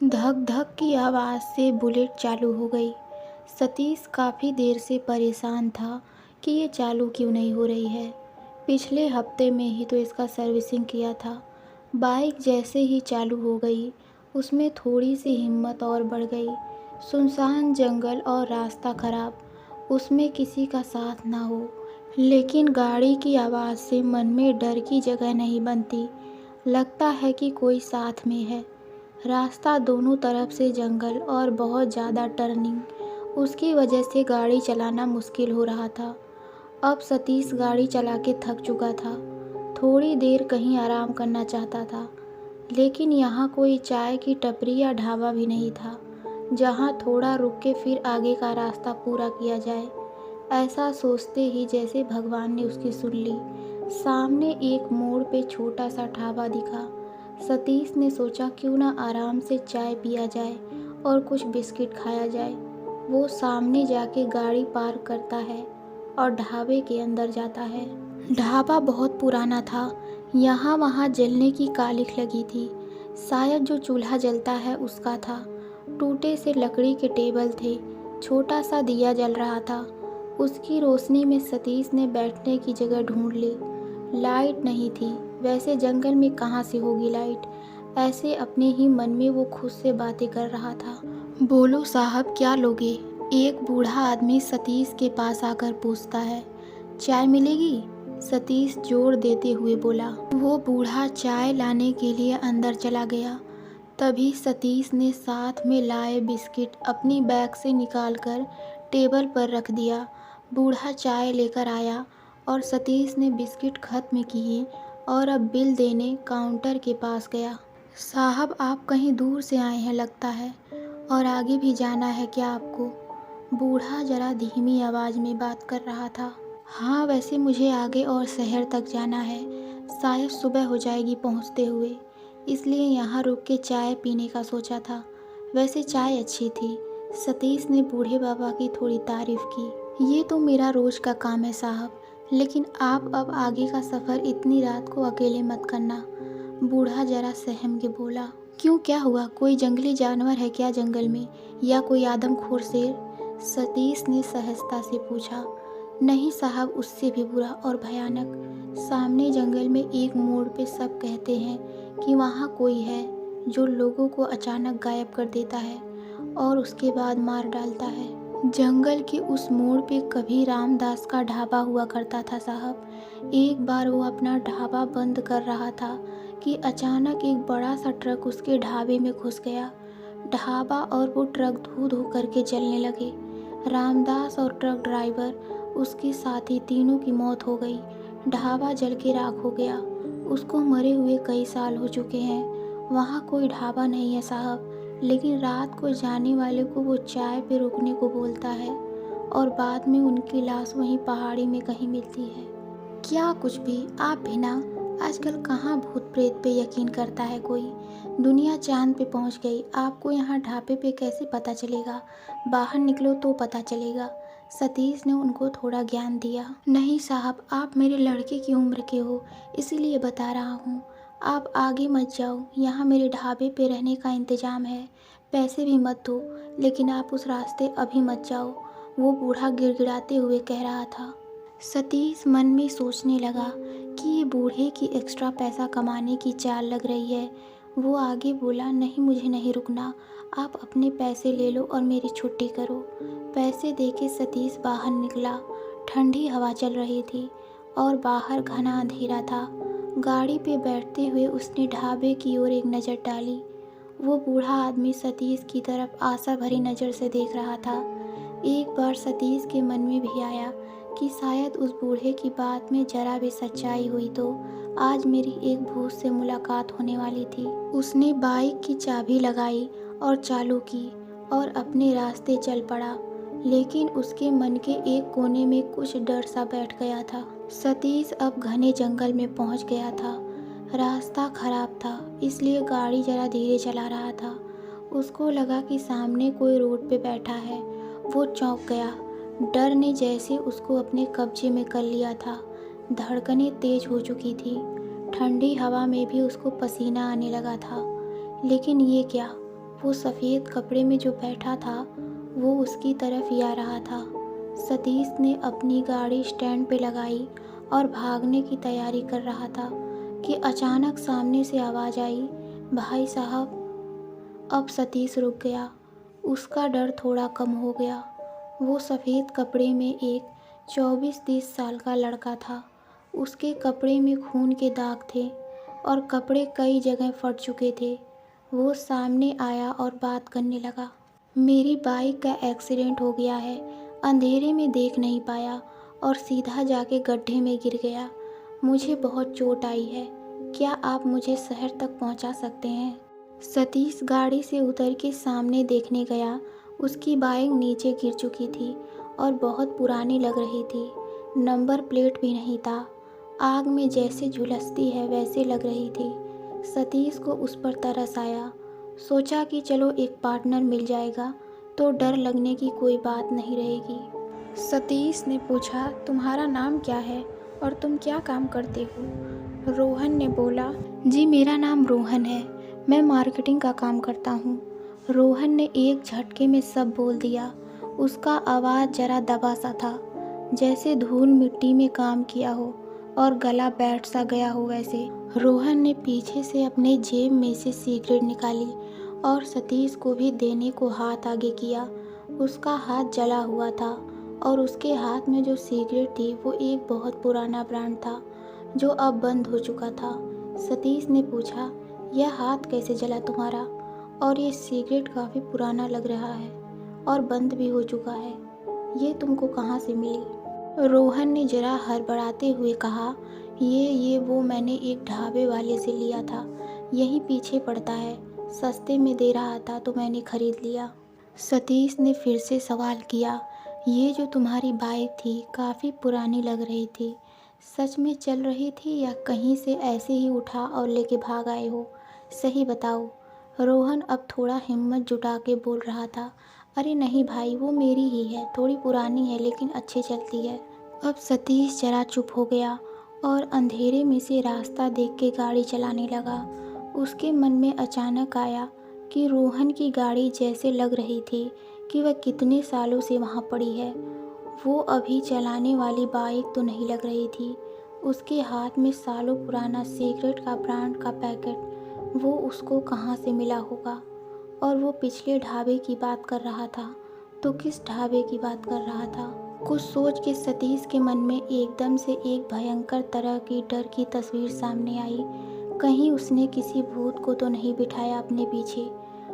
धक धक की आवाज़ से बुलेट चालू हो गई। सतीश काफ़ी देर से परेशान था कि ये चालू क्यों नहीं हो रही है। पिछले हफ्ते में ही तो इसका सर्विसिंग किया था। बाइक जैसे ही चालू हो गई, उसमें थोड़ी सी हिम्मत और बढ़ गई। सुनसान जंगल और रास्ता खराब, उसमें किसी का साथ ना हो। लेकिन गाड़ी की आवाज़ से मन में डर की जगह नहीं बनती। लगता है कि कोई साथ में है। रास्ता दोनों तरफ से जंगल और बहुत ज़्यादा टर्निंग, उसकी वजह से गाड़ी चलाना मुश्किल हो रहा था। अब सतीश गाड़ी चला के थक चुका था। थोड़ी देर कहीं आराम करना चाहता था, लेकिन यहाँ कोई चाय की टपरी या ढाबा भी नहीं था जहाँ थोड़ा रुक के फिर आगे का रास्ता पूरा किया जाए। ऐसा सोचते ही जैसे भगवान ने उसकी सुन ली। सामने एक मोड़ पे छोटा सा ढाबा दिखा। सतीश ने सोचा क्यों ना आराम से चाय पिया जाए और कुछ बिस्किट खाया जाए। वो सामने जाके गाड़ी पार्क करता है और ढाबे के अंदर जाता है। ढाबा बहुत पुराना था, यहाँ वहाँ जलने की कालिख लगी थी। शायद जो चूल्हा जलता है उसका था। टूटे से लकड़ी के टेबल थे, छोटा सा दिया जल रहा था। उसकी रोशनी में सतीश ने बैठने की जगह ढूंढ ली। लाइट नहीं थी, वैसे जंगल में कहाँ से होगी लाइट। ऐसे अपने ही मन में वो खुद से बातें कर रहा था। बोलो साहब, क्या लोगे? एक बूढ़ा आदमी सतीश के पास आकर पूछता है। चाय मिलेगी? सतीश जोर देते हुए बोला। वो बूढ़ा चाय लाने के लिए अंदर चला गया। तभी सतीश ने साथ में लाए बिस्किट अपनी बैग से निकालकर टेबल पर रख दिया। बूढ़ा चाय लेकर आया और सतीश ने बिस्किट खत्म किए और अब बिल देने काउंटर के पास गया। साहब, आप कहीं दूर से आए हैं लगता है, और आगे भी जाना है क्या आपको? बूढ़ा जरा धीमी आवाज़ में बात कर रहा था। हाँ, वैसे मुझे आगे और शहर तक जाना है। शायद सुबह हो जाएगी पहुँचते हुए, इसलिए यहाँ रुक के चाय पीने का सोचा था। वैसे चाय अच्छी थी। सतीश ने बूढ़े बाबा की थोड़ी तारीफ की। ये तो मेरा रोज़ का काम है साहब, लेकिन आप अब आगे का सफ़र इतनी रात को अकेले मत करना। बूढ़ा जरा सहम के बोला। क्यों, क्या हुआ? कोई जंगली जानवर है क्या जंगल में, या कोई आदमखोर शेर? सतीश ने सहजता से पूछा। नहीं साहब, उससे भी बुरा और भयानक। सामने जंगल में एक मोड़ पे सब कहते हैं कि वहाँ कोई है जो लोगों को अचानक गायब कर देता है और उसके बाद मार डालता है। जंगल के उस मोड़ पे कभी रामदास का ढाबा हुआ करता था साहब। एक बार वो अपना ढाबा बंद कर रहा था कि अचानक एक बड़ा सा ट्रक उसके ढाबे में घुस गया। ढाबा और वो ट्रक धू धू करके जलने लगे। रामदास और ट्रक ड्राइवर, उसके साथी, तीनों की मौत हो गई। ढाबा जल के राख हो गया। उसको मरे हुए कई साल हो चुके हैं। वहाँ कोई ढाबा नहीं है साहब, लेकिन रात को जाने वाले को वो चाय पे रुकने को बोलता है और बाद में उनकी लाश वहीं पहाड़ी में कहीं मिलती है। क्या कुछ भी, आप भी ना। आजकल कहाँ भूत प्रेत पे यकीन करता है कोई। दुनिया चांद पे पहुँच गई, आपको यहाँ ढाबे पे कैसे पता चलेगा? बाहर निकलो तो पता चलेगा। सतीश ने उनको थोड़ा ज्ञान दिया। नहीं साहब, आप मेरे लड़के की उम्र के हो, इसीलिए बता रहा हूँ। आप आगे मत जाओ, यहाँ मेरे ढाबे पे रहने का इंतज़ाम है। पैसे भी मत दो, लेकिन आप उस रास्ते अभी मत जाओ, वो बूढ़ा गिड़गिड़ाते हुए कह रहा था। सतीश मन में सोचने लगा कि ये बूढ़े की एक्स्ट्रा पैसा कमाने की चाल लग रही है। वो आगे बोला, नहीं मुझे नहीं रुकना, आप अपने पैसे ले लो और मेरी छुट्टी करो। पैसे देके सतीश बाहर निकला। ठंडी हवा चल रही थी और बाहर घना अंधेरा था। गाड़ी पे बैठते हुए उसने ढाबे की ओर एक नज़र डाली। वो बूढ़ा आदमी सतीश की तरफ आशा भरी नज़र से देख रहा था। एक बार सतीश के मन में भी आया कि शायद उस बूढ़े की बात में जरा भी सच्चाई हुई तो आज मेरी एक भूत से मुलाकात होने वाली थी। उसने बाइक की चाबी लगाई और चालू की और अपने रास्ते चल पड़ा, लेकिन उसके मन के एक कोने में कुछ डर सा बैठ गया था। सतीश अब घने जंगल में पहुंच गया था। रास्ता खराब था, इसलिए गाड़ी जरा धीरे चला रहा था। उसको लगा कि सामने कोई रोड पे बैठा है। वो चौंक गया। डर ने जैसे उसको अपने कब्जे में कर लिया था। धड़कनें तेज हो चुकी थी। ठंडी हवा में भी उसको पसीना आने लगा था। लेकिन ये क्या, वो सफ़ेद कपड़े में जो बैठा था वो उसकी तरफ ही आ रहा था। सतीश ने अपनी गाड़ी स्टैंड पे लगाई और भागने की तैयारी कर रहा था कि अचानक सामने से आवाज़ आई, भाई साहब। अब सतीश रुक गया। उसका डर थोड़ा कम हो गया। वो सफ़ेद कपड़े में एक 24-30 साल का लड़का था। उसके कपड़े में खून के दाग थे और कपड़े कई जगह फट चुके थे। वो सामने आया और बात करने लगा। मेरी बाइक का एक्सीडेंट हो गया है। अंधेरे में देख नहीं पाया और सीधा जाके गड्ढे में गिर गया। मुझे बहुत चोट आई है। क्या आप मुझे शहर तक पहुंचा सकते हैं? सतीश गाड़ी से उतर के सामने देखने गया। उसकी बाइक नीचे गिर चुकी थी और बहुत पुरानी लग रही थी। नंबर प्लेट भी नहीं था। आग में जैसे झुलसती है वैसे लग रही थी। सतीश को उस पर तरस आया। सोचा कि चलो एक पार्टनर मिल जाएगा तो डर लगने की कोई बात नहीं रहेगी। सतीश ने पूछा, तुम्हारा नाम क्या है और तुम क्या काम करते हो? रोहन ने बोला, जी मेरा नाम रोहन है, मैं मार्केटिंग का काम करता हूँ। रोहन ने एक झटके में सब बोल दिया। उसका आवाज़ जरा दबा सा था, जैसे धूल मिट्टी में काम किया हो और गला बैठ सा गया हो वैसे। रोहन ने पीछे से अपने जेब में से सिगरेट निकाली और सतीश को भी देने को हाथ आगे किया। उसका हाथ जला हुआ था और उसके हाथ में जो सिगरेट थी वो एक बहुत पुराना ब्रांड था जो अब बंद हो चुका था। सतीश ने पूछा, यह हाथ कैसे जला तुम्हारा? और ये सिगरेट काफ़ी पुराना लग रहा है और बंद भी हो चुका है, ये तुमको कहाँ से मिली? रोहन ने जरा हड़बड़ाते हुए कहा, ये वो मैंने एक ढाबे वाले से लिया था, यहीं पीछे पड़ता है, सस्ते में दे रहा था तो मैंने ख़रीद लिया। सतीश ने फिर से सवाल किया, ये जो तुम्हारी बाइक थी काफ़ी पुरानी लग रही थी, सच में चल रही थी या कहीं से ऐसे ही उठा और लेके भाग आए हो? सही बताओ। रोहन अब थोड़ा हिम्मत जुटा के बोल रहा था, अरे नहीं भाई, वो मेरी ही है, थोड़ी पुरानी है लेकिन अच्छी चलती है। अब सतीश जरा चुप हो गया और अंधेरे में से रास्ता देख के गाड़ी चलाने लगा। उसके मन में अचानक आया कि रोहन की गाड़ी जैसे लग रही थी कि वह कितने सालों से वहाँ पड़ी है। वो अभी चलाने वाली बाइक तो नहीं लग रही थी। उसके हाथ में सालों पुराना सिगरेट का ब्रांड का पैकेट, वो उसको कहाँ से मिला होगा? और वो पिछले ढाबे की बात कर रहा था, तो किस ढाबे की बात कर रहा था? कुछ सोच के सतीश के मन में एकदम से एक भयंकर तरह की डर की तस्वीर सामने आई। कहीं उसने किसी भूत को तो नहीं बिठाया अपने पीछे?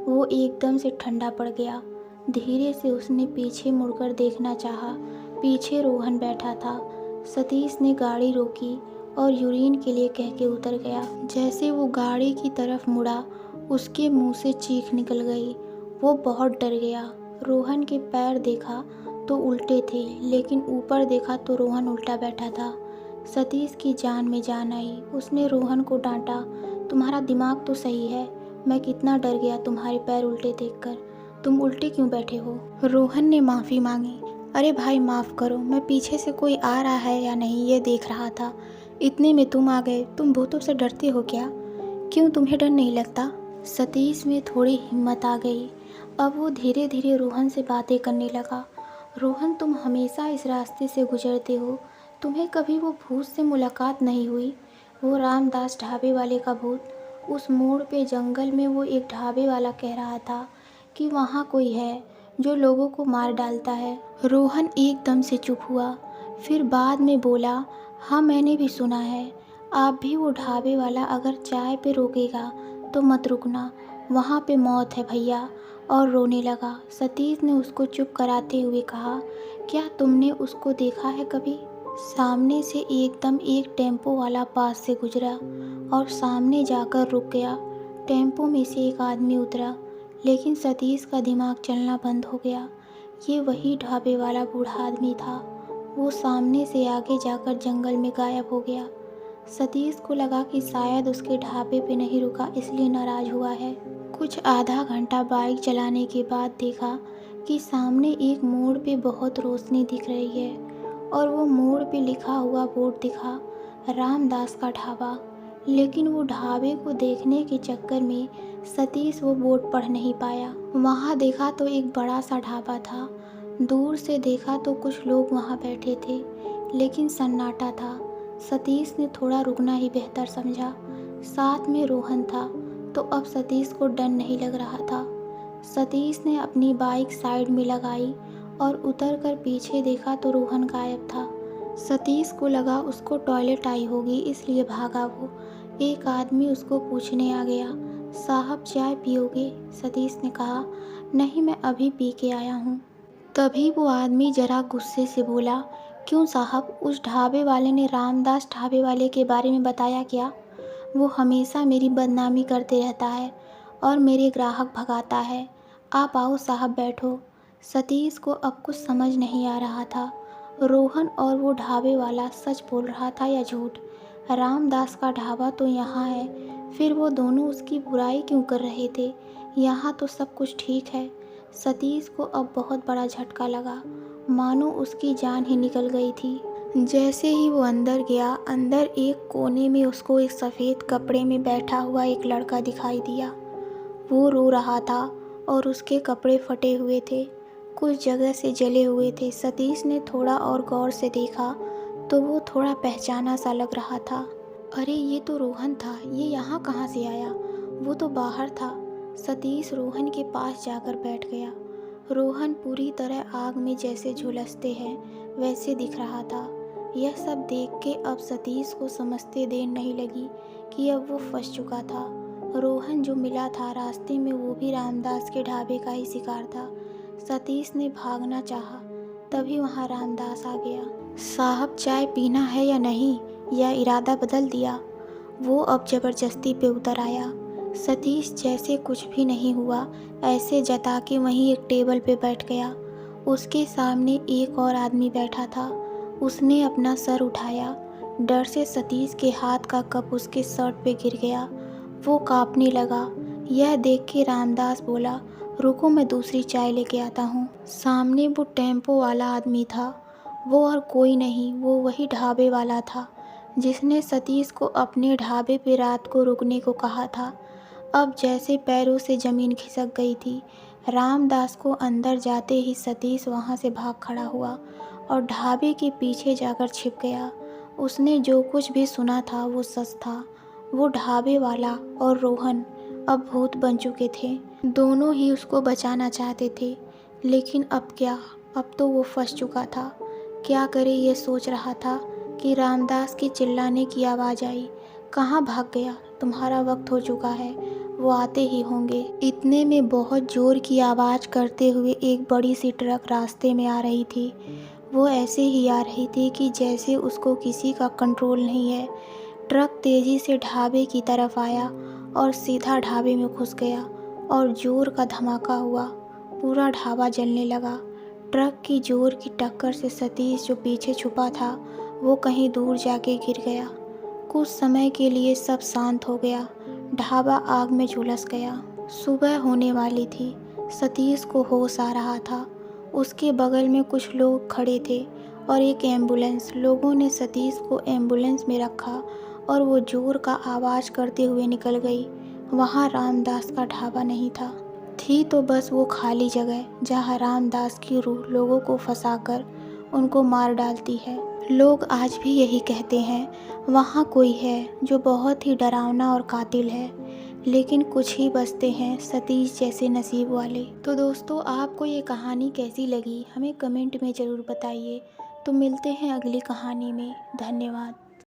वो एकदम से ठंडा पड़ गया। धीरे से उसने पीछे मुड़कर देखना चाहा। पीछे रोहन बैठा था। सतीश ने गाड़ी रोकी और यूरिन के लिए कह के उतर गया। जैसे वो गाड़ी की तरफ मुड़ा, उसके मुंह से चीख निकल गई। वो बहुत डर गया। रोहन के पैर देखा तो उल्टे थे, लेकिन ऊपर देखा तो रोहन उल्टा बैठा था। सतीश की जान में जान आई। उसने रोहन को डांटा, तुम्हारा दिमाग तो सही है, मैं कितना डर गया तुम्हारे पैर उल्टे देखकर, तुम उल्टे क्यों बैठे हो? रोहन ने माफ़ी मांगी, अरे भाई माफ़ करो, मैं पीछे से कोई आ रहा है या नहीं ये देख रहा था, इतने में तुम आ गए। तुम भूतों से डरते हो क्या? क्यों, तुम्हें डर नहीं लगता? सतीश में थोड़ी हिम्मत आ गई। अब वो धीरे धीरे रोहन से बातें करने लगा। रोहन, तुम हमेशा इस रास्ते से गुजरते हो, तुम्हें कभी वो भूत से मुलाकात नहीं हुई? वो रामदास ढाबे वाले का भूत? उस मोड़ पे जंगल में वो एक ढाबे वाला कह रहा था कि वहाँ कोई है जो लोगों को मार डालता है। रोहन एकदम से चुप हुआ, फिर बाद में बोला, हाँ मैंने भी सुना है। आप भी वो ढाबे वाला अगर चाय पे रोकेगा तो मत रुकना, वहाँ पे मौत है भैया। और रोने लगा। सतीश ने उसको चुप कराते हुए कहा, क्या तुमने उसको देखा है कभी? सामने से एकदम एक टेम्पो वाला पास से गुजरा और सामने जाकर रुक गया। टेम्पो में से एक आदमी उतरा, लेकिन सतीश का दिमाग चलना बंद हो गया। ये वही ढाबे वाला बूढ़ा आदमी था। वो सामने से आगे जाकर जंगल में गायब हो गया। सतीश को लगा कि शायद उसके ढाबे पे नहीं रुका इसलिए नाराज़ हुआ है। कुछ आधा घंटा बाइक चलाने के बाद देखा कि सामने एक मोड़ पे बहुत रोशनी दिख रही है और वो मोड़ पे लिखा हुआ बोर्ड दिखा, रामदास का ढाबा। लेकिन वो ढाबे को देखने के चक्कर में सतीश वो बोर्ड पढ़ नहीं पाया। वहाँ देखा तो एक बड़ा सा ढाबा था। दूर से देखा तो कुछ लोग वहाँ बैठे थे, लेकिन सन्नाटा था। सतीश ने थोड़ा रुकना ही बेहतर समझा। साथ में रोहन था, तो अब सतीश को डर नहीं लग रहा था। सतीश ने अपनी बाइक साइड में लगाई और उतरकर पीछे देखा तो रोहन गायब था। सतीश को लगा उसको टॉयलेट आई होगी, इसलिए भागा वो। एक आदमी उसको पूछने आ गया, साहब चाय पियोगे? सतीश ने कहा, नहीं मैं अभी पी के आया हूँ। तभी वो आदमी जरा गुस्से से बोला, क्यों साहब, उस ढाबे वाले ने रामदास ढाबे वाले के बारे में बताया क्या? वो हमेशा मेरी बदनामी करते रहता है और मेरे ग्राहक भगाता है। आप आओ साहब, बैठो। सतीश को अब कुछ समझ नहीं आ रहा था, रोहन और वो ढाबे वाला सच बोल रहा था या झूठ। रामदास का ढाबा तो यहाँ है, फिर वो दोनों उसकी बुराई क्यों कर रहे थे? यहाँ तो सब कुछ ठीक है। सतीश को अब बहुत बड़ा झटका लगा, मानो उसकी जान ही निकल गई थी। जैसे ही वो अंदर गया, अंदर एक कोने में उसको एक सफ़ेद कपड़े में बैठा हुआ एक लड़का दिखाई दिया। वो रो रहा था और उसके कपड़े फटे हुए थे, कुछ जगह से जले हुए थे। सतीश ने थोड़ा और गौर से देखा तो वो थोड़ा पहचाना सा लग रहा था। अरे ये तो रोहन था, ये यहाँ कहाँ से आया? वो तो बाहर था। सतीश रोहन के पास जाकर बैठ गया। रोहन पूरी तरह आग में जैसे झुलसते हैं वैसे दिख रहा था। यह सब देख के अब सतीश को समझते देर नहीं लगी कि अब वो फंस चुका था। रोहन जो मिला था रास्ते में, वो भी रामदास के ढाबे का ही शिकार था। सतीश ने भागना चाहा, तभी वहाँ रामदास आ गया। साहब चाय पीना है या नहीं, या इरादा बदल दिया? वो अब ज़बरदस्ती पे उतर आया। सतीश जैसे कुछ भी नहीं हुआ ऐसे जता के वहीं एक टेबल पे बैठ गया। उसके सामने एक और आदमी बैठा था। उसने अपना सर उठाया। डर से सतीश के हाथ का कप उसके शर्ट पे गिर गया। वो कांपने लगा। यह देख के रामदास बोला, रुको मैं दूसरी चाय लेके आता हूँ। सामने वो टेम्पो वाला आदमी था। वो और कोई नहीं, वो वही ढाबे वाला था जिसने सतीश को अपने ढाबे पे रात को रुकने को कहा था। अब जैसे पैरों से ज़मीन खिसक गई थी। रामदास को अंदर जाते ही सतीश वहाँ से भाग खड़ा हुआ और ढाबे के पीछे जाकर छिप गया। उसने जो कुछ भी सुना था वो सच था। वो ढाबे वाला और रोहन अब भूत बन चुके थे। दोनों ही उसको बचाना चाहते थे, लेकिन अब क्या? अब तो वो फंस चुका था। क्या करे ये सोच रहा था कि रामदास के चिल्लाने की आवाज़ आई, कहाँ भाग गया? तुम्हारा वक्त हो चुका है, वो आते ही होंगे। इतने में बहुत ज़ोर की आवाज़ करते हुए एक बड़ी सी ट्रक रास्ते में आ रही थी। वो ऐसे ही आ रही थी कि जैसे उसको किसी का कंट्रोल नहीं है। ट्रक तेज़ी से ढाबे की तरफ आया और सीधा ढाबे में घुस गया और ज़ोर का धमाका हुआ। पूरा ढाबा जलने लगा। ट्रक की ज़ोर की टक्कर से सतीश जो पीछे छुपा था वो कहीं दूर जाके गिर गया। कुछ समय के लिए सब शांत हो गया। ढाबा आग में झुलस गया। सुबह होने वाली थी। सतीश को होश आ रहा था। उसके बगल में कुछ लोग खड़े थे और एक एम्बुलेंस। लोगों ने सतीश को एम्बुलेंस में रखा और वो जोर का आवाज़ करते हुए निकल गई। वहाँ रामदास का ढाबा नहीं था। थी तो बस वो खाली जगह जहाँ रामदास की रूह लोगों को फंसाकर उनको मार डालती है। लोग आज भी यही कहते हैं, वहाँ कोई है जो बहुत ही डरावना और कातिल है, लेकिन कुछ ही बचते हैं सतीश जैसे नसीब वाले। तो दोस्तों, आपको ये कहानी कैसी लगी हमें कमेंट में ज़रूर बताइए। तो मिलते हैं अगली कहानी में। धन्यवाद।